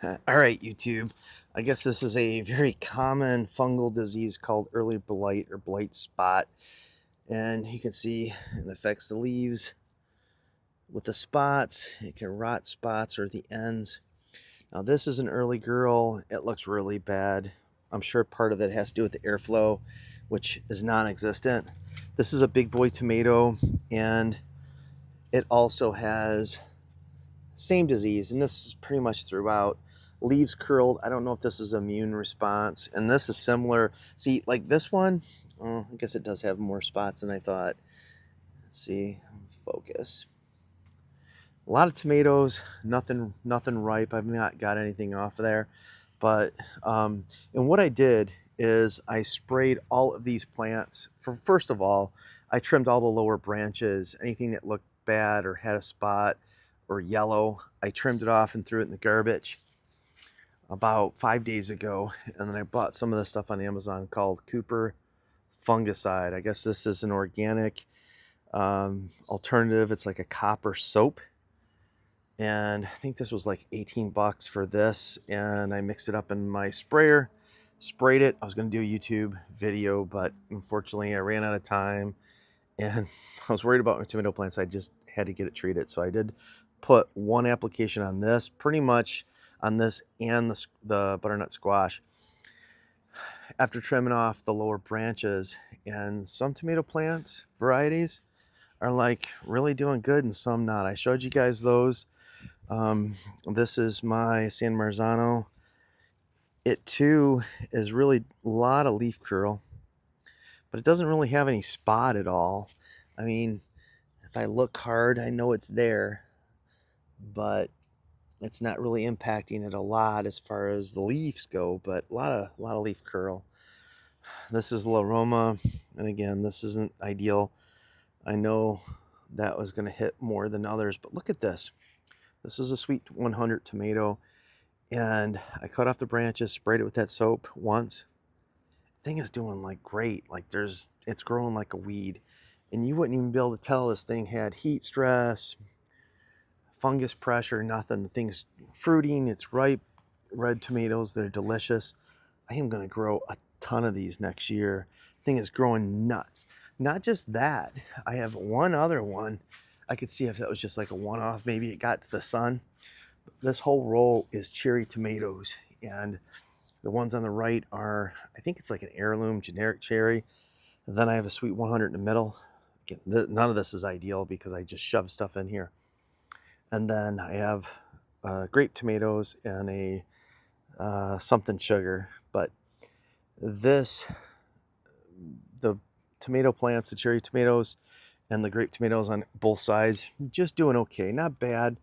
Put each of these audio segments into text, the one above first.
All right, YouTube. I guess this is a very common fungal disease called early blight or blight spot. And you can see it affects the leaves with the spots. It can rot spots or the ends. Now, this is an early girl. It looks really bad. I'm sure part of it has to do with the airflow, which is non existent. This is a big boy tomato, and it also has same disease, and this is pretty much throughout. Leaves curled. I don't know if this is immune response, and this is similar. See, like this one, I guess it does have more spots than I thought. Let's see, focus. A lot of tomatoes, nothing ripe. I've not got anything off of there, but and what I did is I sprayed all of these plants. First of all, I trimmed all the lower branches. Anything that looked bad or had a spot or yellow, I trimmed it off and threw it in the garbage about 5 days ago. And then I bought some of this stuff on Amazon called Cooper fungicide. I guess this is an organic alternative. It's like a copper soap, and I think this was like 18 bucks for this, and I mixed it up in my sprayer, sprayed it. I was going to do a YouTube video, but unfortunately I ran out of time, and I was worried about my tomato plants. I just had to get it treated, so I did put one application on this, pretty much on this and the butternut squash, after trimming off the lower branches. And some tomato plants varieties are like really doing good and some not. I showed you guys those. This is my San Marzano. It too is really a lot of leaf curl, but it doesn't really have any spot at all. I mean, if I look hard, I know it's there, but it's not really impacting it a lot as far as the leaves go, but a lot of leaf curl. This is La Roma, and again, this isn't ideal. I know that was going to hit more than others, but look at this. This is a Sweet 100 tomato, and I cut off the branches, sprayed it with that soap once. Thing is doing like great. Like it's growing like a weed, and you wouldn't even be able to tell this thing had heat stress, fungus pressure, nothing. The thing's fruiting. It's ripe, red tomatoes. They're delicious. I am going to grow a ton of these next year. Thing is growing nuts. Not just that, I have one other one. I could see if that was just like a one-off. Maybe it got to the sun. This whole row is cherry tomatoes, and the ones on the right are, I think it's like an heirloom generic cherry. And then I have a Sweet 100 in the middle. Again, none of this is ideal because I just shoved stuff in here. And then I have grape tomatoes and a something sugar. But this, the tomato plants, the cherry tomatoes and the grape tomatoes on both sides, just doing okay. Not bad.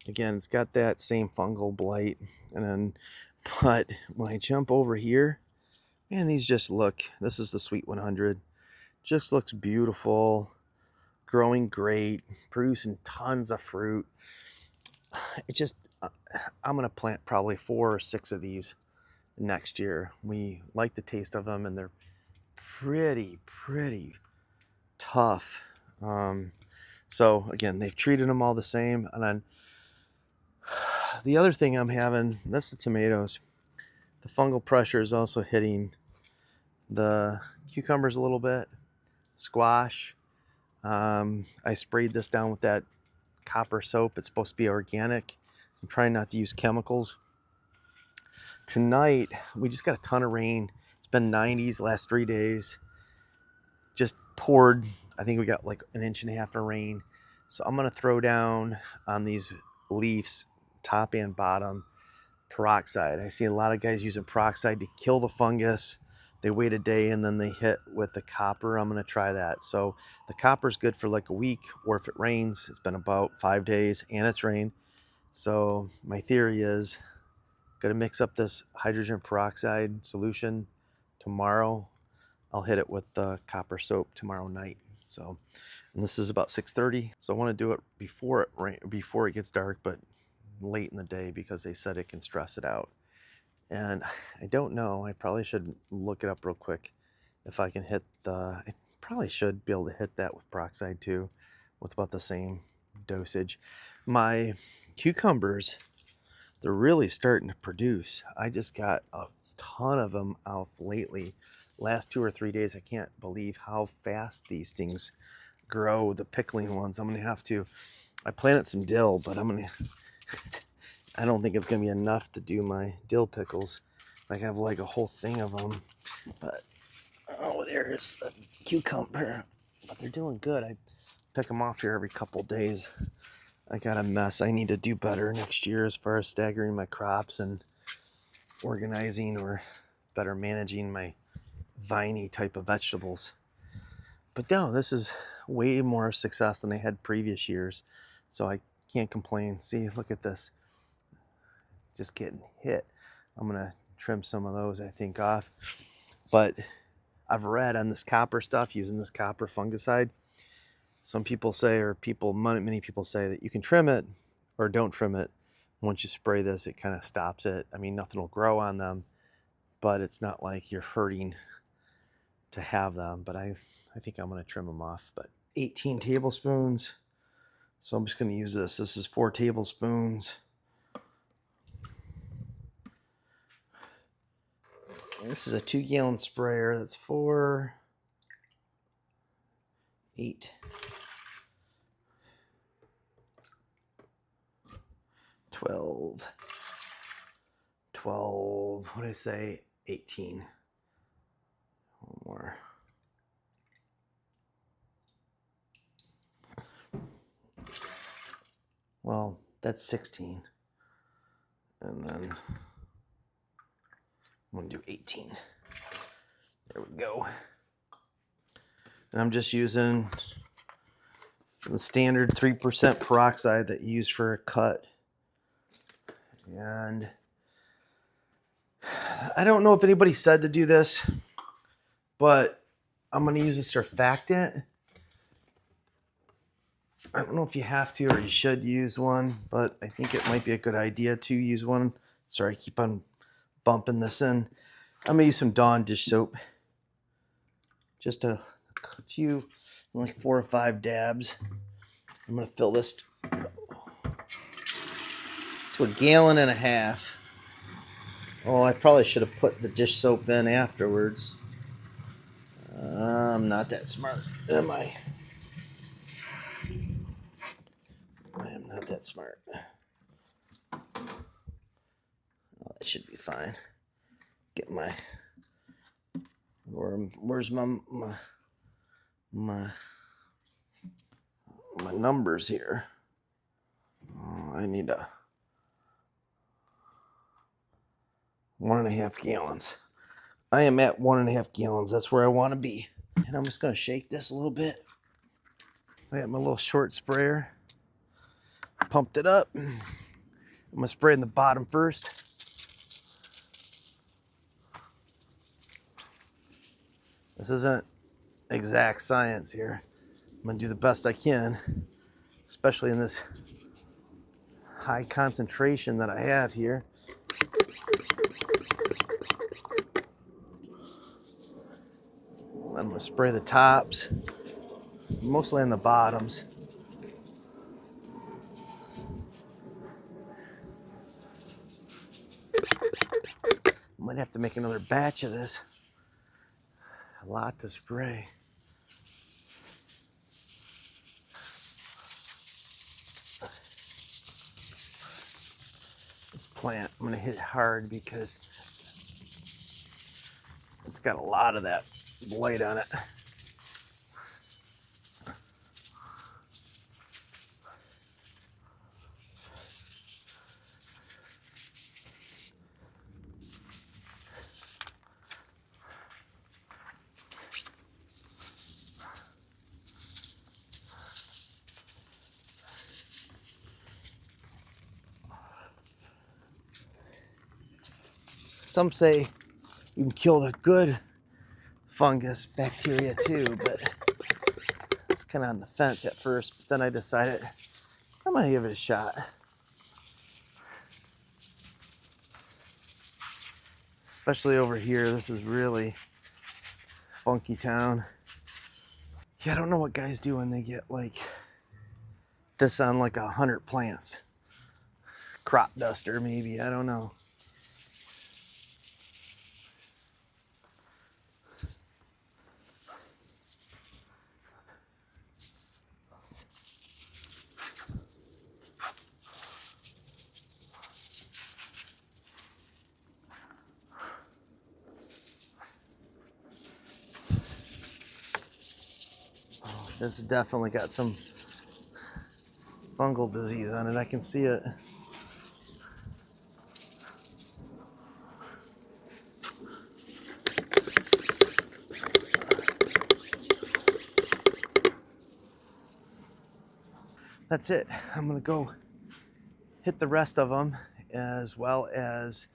Again, it's got that same fungal blight. And then, but when I jump over here, man, these just look, this is the Sweet 100. Just looks beautiful, growing great, producing tons of fruit. It just, I'm going to plant probably 4 or 6 of these next year. We like the taste of them, and they're pretty tough. So again, they've treated them all the same. And then the other thing I'm having, that's the tomatoes. The fungal pressure is also hitting the cucumbers a little bit, squash. I sprayed this down with that copper soap. It's supposed to be organic. I'm trying not to use chemicals. Tonight, we just got a ton of rain. It's been 90s last 3 days. Just poured. I think we got like an inch and a half of rain. So I'm going to throw down on these leaves, top and bottom, peroxide. I see a lot of guys using peroxide to kill the fungus. They wait a day and then they hit with the copper. I'm going to try that. So the copper is good for like a week, or if it rains, it's been about 5 days and it's rained. So my theory is going to mix up this hydrogen peroxide solution tomorrow. I'll hit it with the copper soap tomorrow night. So, and this is about 6:30. So I want to do it before it gets dark, but late in the day because they said it can stress it out. And I don't know. I probably should look it up real quick if I can hit the. I probably should be able to hit that with peroxide too, with about the same dosage. My cucumbers, they're really starting to produce. I just got a ton of them out lately. Last 2 or 3 days, I can't believe how fast these things grow, the pickling ones. I'm gonna have to, I planted some dill, but I don't think it's gonna be enough to do my dill pickles. Like I have like a whole thing of them, but oh, there's a cucumber, but they're doing good. I pick them off here every couple days. I got a mess. I need to do better next year as far as staggering my crops and organizing or better managing my viney type of vegetables. But no, this is way more success than I had previous years. So I can't complain. See, look at this. Just getting hit. I'm gonna trim some of those, I think, off. But I've read on this copper stuff, using this copper fungicide, some people say, or many people say that you can trim it or don't trim it. Once you spray this, it kind of stops it. I mean, nothing will grow on them, but it's not like you're hurting to have them. But I think I'm going to trim them off. But 18 tablespoons. So I'm just going to use this. This is 4 tablespoons. This is a 2-gallon sprayer. That's 4, 8, 12, what did I say? 18. One more. Well, that's 16. And then I'm going to do 18. There we go. And I'm just using the standard 3% peroxide that you use for a cut. And I don't know if anybody said to do this, but I'm going to use a surfactant. I don't know if you have to or you should use one, but I think it might be a good idea to use one. Sorry, I keep on bumping this in. I'm going to use some Dawn dish soap. Just a few, like 4 or 5 dabs. I'm going to fill this to 1.5 gallons. Oh, I probably should have put the dish soap in afterwards. I'm not that smart, am I? I am not that smart. Oh, that should be fine. Get my... Where's my numbers here? Oh, I need 1.5 gallons. I am at 1.5 gallons. That's where I want to be. And I'm just going to shake this a little bit. I got my little short sprayer. Pumped it up. I'm going to spray in the bottom first. This isn't exact science here. I'm going to do the best I can, especially in this high concentration that I have here. I'm going to spray the tops, mostly on the bottoms. Might have to make another batch of this. A lot to spray. This plant, I'm going to hit it hard because it's got a lot of that blight on it. Some say you can kill the good fungus bacteria too, but it's kind of on the fence at first. But then I decided I'm gonna give it a shot. Especially over here, this is really funky town. Yeah, I don't know what guys do when they get like this on like 100 plants. crop duster maybe, I don't know. This definitely got some fungal disease on it. I can see it. That's it. I'm gonna go hit the rest of them as well as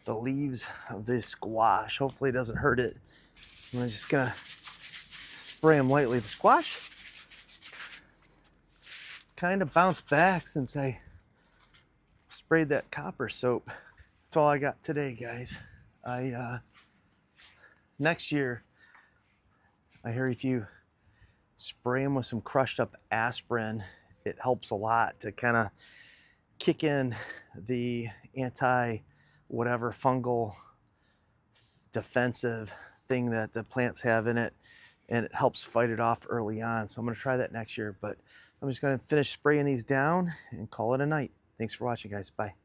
the leaves of this squash. Hopefully it doesn't hurt it. I'm just gonna spray them lightly. The squash kind of bounced back since I sprayed that copper soap. That's all I got today, guys. Next year, I hear if you spray them with some crushed up aspirin, it helps a lot to kind of kick in the anti whatever fungal defensive thing that the plants have in it, and it helps fight it off early on. So I'm going to try that next year, but I'm just going to finish spraying these down and call it a night. Thanks for watching, guys. Bye.